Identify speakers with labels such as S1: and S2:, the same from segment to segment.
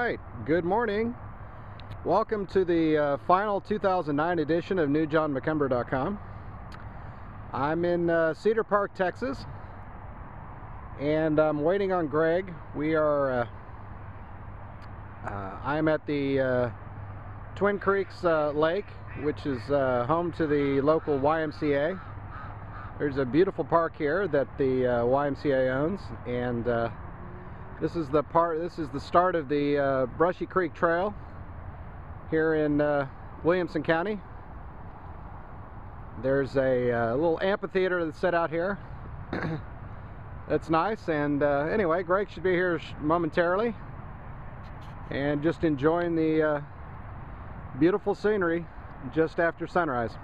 S1: right, good morning. Welcome to the final 2009 edition of NewJohnMcCumber.com. I'm in Cedar Park, Texas, and I'm waiting on Greg. I'm at the Twin Creeks Lake, which is home to the local YMCA. There's a beautiful park here that the YMCA owns, and this is the start of the Brushy Creek Trail here in Williamson County. There's a little amphitheater that's set out here. That's nice, and anyway, Greg should be here momentarily and just enjoying the beautiful scenery just after sunrise.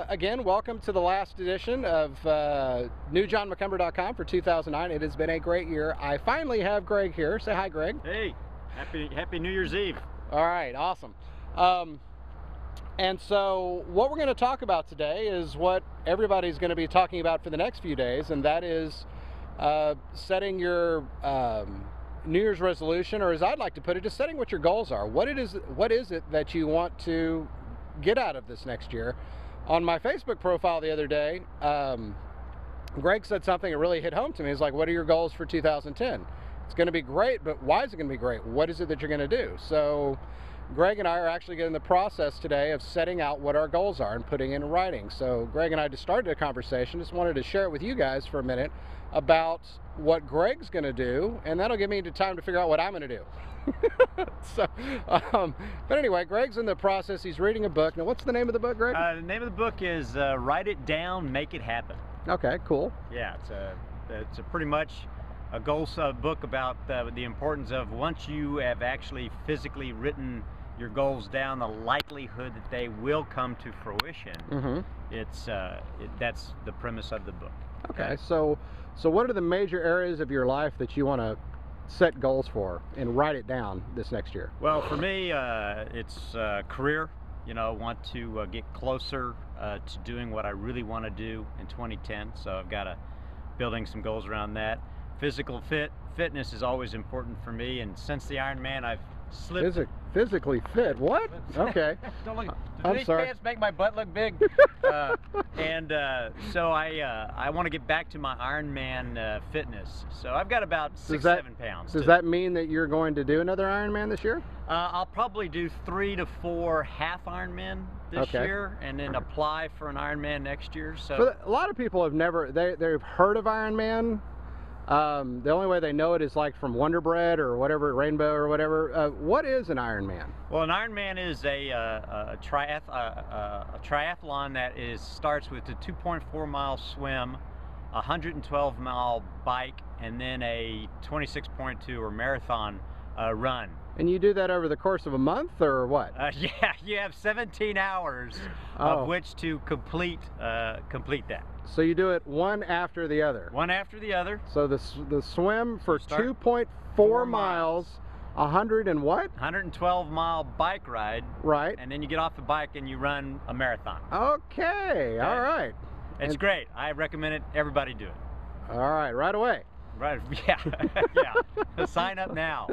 S1: Again, welcome to the last edition of NewJohnMcCumber.com for 2009. It has been a great year. I finally have Greg here. Say hi, Greg.
S2: Hey, happy New Year's Eve.
S1: All right, awesome. And so what we're going to talk about today is what everybody's going to be talking about for the next few days, and that is setting your New Year's resolution, or as I'd like to put it, just setting what your goals are. What is it that you want to get out of this next year? On my Facebook profile the other day, Greg said something that really hit home to me. He's like, what are your goals for 2010? It's going to be great, but why is it going to be great? What is it that you're going to do? So Greg and I are actually getting the process today of setting out what our goals are and putting in writing. So Greg and I just started a conversation. Just wanted to share it with you guys for a minute about what Greg's going to do, and that'll give me the time to figure out what I'm going to do. But anyway, Greg's in the process. He's reading a book. Now, what's the name of the book, Greg?
S2: The name of the book is Write It Down, Make It Happen.
S1: Okay, cool.
S2: Yeah, it's a pretty much a goals book about the importance of, once you have actually physically written your goals down, the likelihood that they will come to fruition. Mm-hmm. That's the premise of the book.
S1: Okay, so what are the major areas of your life that you want to set goals for and write it down this next year?
S2: Well, for me, it's career. You know, I want to get closer to doing what I really want to do in 2010. So I've got building some goals around that. Physical fitness is always important for me, and since the Ironman, I've slipped.
S1: Physically fit? What? Okay.
S2: Don't look.
S1: I'm
S2: These
S1: sorry.
S2: pants make my butt look big. So I want to get back to my Ironman fitness. So I've got about 6-7 pounds.
S1: Does that mean that you're going to do another Ironman this year?
S2: I'll probably do 3 to 4 half Ironman this year, and then apply for an Ironman next year. So
S1: a lot of people have they've heard of Ironman. The only way they know it is like from Wonder Bread or whatever, Rainbow or whatever. What is an Ironman?
S2: Well, an Ironman is a triathlon that starts with a 2.4 mile swim, a 112-mile bike, and then a 26.2 or marathon run.
S1: And you do that over the course of a month, or what?
S2: Yeah, you have 17 hours of which to complete that.
S1: So you do it one after the other?
S2: One after the other.
S1: So the swim for 2.4 miles, 100 and what?
S2: 112-mile bike ride.
S1: Right.
S2: And then you get off the bike and you run a marathon.
S1: Okay. All right.
S2: It's great. I recommend it. Everybody do it.
S1: All right away.
S2: Right, yeah, yeah. Sign up now.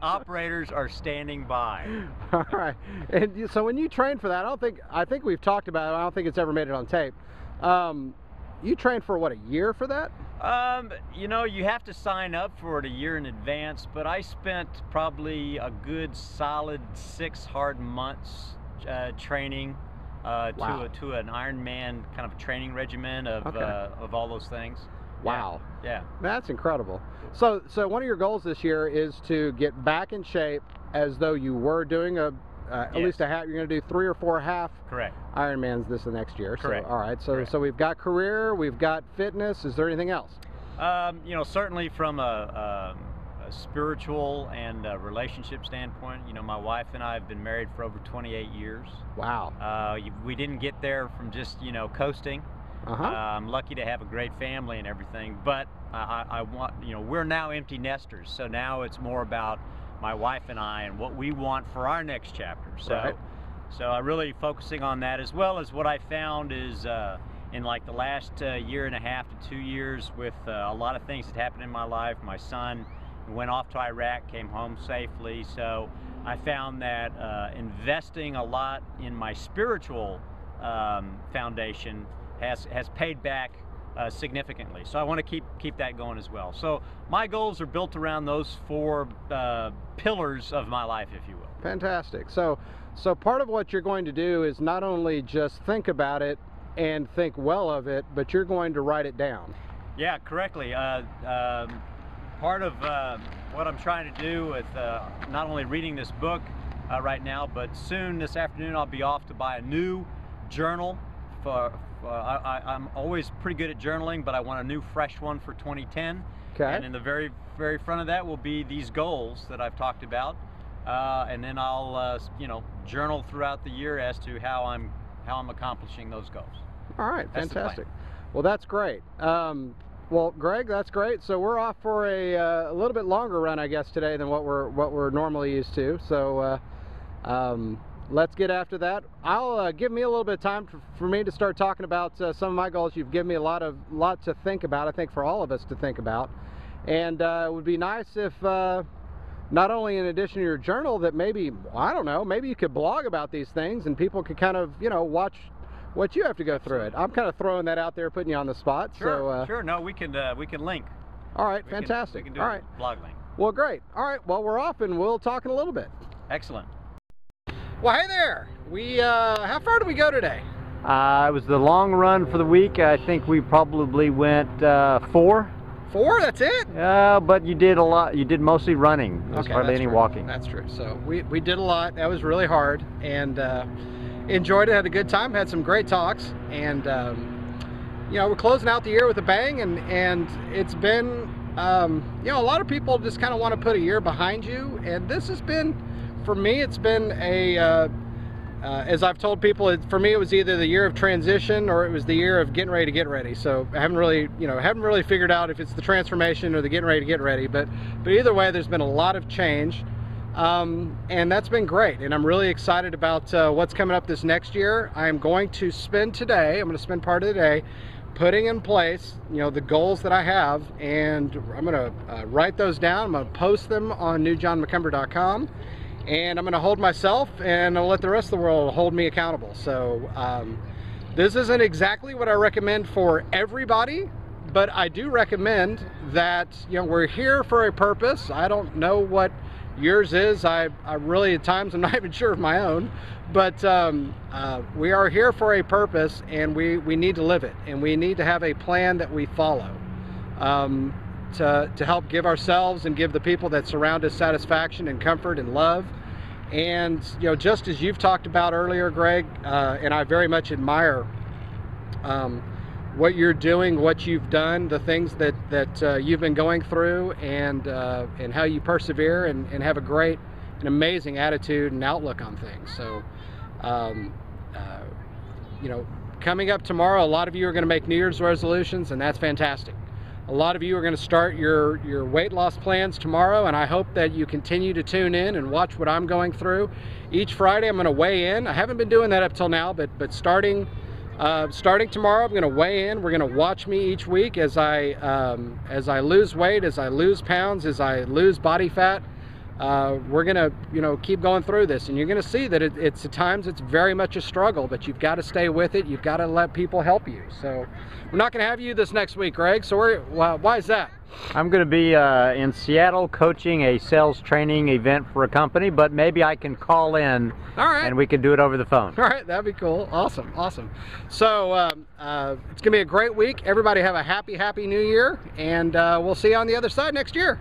S2: Operators are standing by.
S1: All right. And so when you train for that, I think we've talked about it. I don't think it's ever made it on tape. You train for what, a year for that?
S2: You know, you have to sign up for it a year in advance, but I spent probably a good solid 6 hard Months training to an Ironman kind of training regimen of all those things.
S1: Wow.
S2: Yeah.
S1: That's incredible. So one of your goals this year is to get back in shape as though you were doing at least a half. You're going to do 3 or 4 half Ironmans this next year.
S2: Correct.
S1: So, all right. So we've got career, we've got fitness. Is there anything else?
S2: You know, certainly from a spiritual and a relationship standpoint, you know, my wife and I have been married for over 28 years.
S1: Wow.
S2: We didn't get there from just, you know, coasting. I'm lucky to have a great family and everything, but I want, you know, we're now empty nesters, so now it's more about my wife and I and what we want for our next chapter. So I'm really focusing on that, as well as what I found is in like the last year and a half to 2 years, with a lot of things that happened in my life. My son went off to Iraq, came home safely, so I found that investing a lot in my spiritual foundation has paid back significantly. So I want to keep that going as well. So my goals are built around those 4 pillars of my life, if you will.
S1: Fantastic. So part of what you're going to do is not only just think about it and think well of it, but you're going to write it down.
S2: Yeah, correctly. Part of what I'm trying to do with not only reading this book right now, but soon this afternoon I'll be off to buy a new journal. I'm always pretty good at journaling, but I want a new fresh one for 2010.
S1: Okay.
S2: And in the very front of that will be these goals that I've talked about, and then I'll journal throughout the year as to how I'm accomplishing those goals.
S1: All right, fantastic. Well, that's great. Well, Greg, that's great. So we're off for a little bit longer run, I guess, today than what we're normally used to. So let's get after that. I'll give me a little bit of time for me to start talking about some of my goals. You've given me a lot to think about, I think, for all of us to think about. And it would be nice if not only in addition to your journal, that maybe, I don't know, maybe you could blog about these things and people could kind of, watch what you have to go through it. I'm kind of throwing that out there, putting you on the spot.
S2: Sure, sure. No, we can link.
S1: All right, fantastic.
S2: We can do
S1: all
S2: a
S1: right.
S2: blog link.
S1: Well, great. All right, well, we're off and we'll talk in a little bit.
S2: Excellent.
S1: Well, hey there. We how far did we go today?
S2: It was the long run for the week. I think we probably went 4.
S1: 4? That's it?
S2: But you did a lot. You did mostly running. There was hardly any
S1: true.
S2: walking.
S1: That's true. So we did a lot. That was really hard, and enjoyed it. Had a good time. Had some great talks, and we're closing out the year with a bang. And it's been a lot of people just kind of want to put a year behind you, and this has been, for me, it's been a as I've told people, for me it was either the year of transition or it was the year of getting ready to get ready. So I haven't really figured out if it's the transformation or the getting ready to get ready, but either way there's been a lot of change, and that's been great, and I'm really excited about what's coming up this next year. I'm going to spend part of the day putting in place the goals that I have, and I'm going to write those down. I'm going to post them on newjohnmcumber.com. And I'm going to hold myself, and I'll let the rest of the world hold me accountable. So this isn't exactly what I recommend for everybody, but I do recommend that we're here for a purpose. I don't know what yours is. I really, at times, I'm not even sure of my own. But we are here for a purpose, and we need to live it, and we need to have a plan that we follow. To help give ourselves and give the people that surround us satisfaction and comfort and love. And just as you've talked about earlier, Greg, and I very much admire what you're doing, what you've done, the things that you've been going through, and how you persevere and have a great and amazing attitude and outlook on things. So coming up tomorrow, a lot of you are going to make New Year's resolutions, and that's fantastic. A lot of you are going to start your weight loss plans tomorrow, and I hope that you continue to tune in and watch what I'm going through. Each Friday I'm going to weigh in. I haven't been doing that up till now, but starting tomorrow I'm going to weigh in. We're going to watch me each week as I lose weight, as I lose pounds, as I lose body fat. We're going to keep going through this, and you're going to see that it's at times it's very much a struggle, but you've got to stay with it. You've got to let people help you. So we're not going to have you this next week, Greg. So why is that?
S2: I'm going to be in Seattle coaching a sales training event for a company, but maybe I can call in.
S1: All right.
S2: And we can do it over the phone.
S1: All right, that'd be cool. Awesome. So it's going to be a great week. Everybody have a happy New Year, and we'll see you on the other side next year.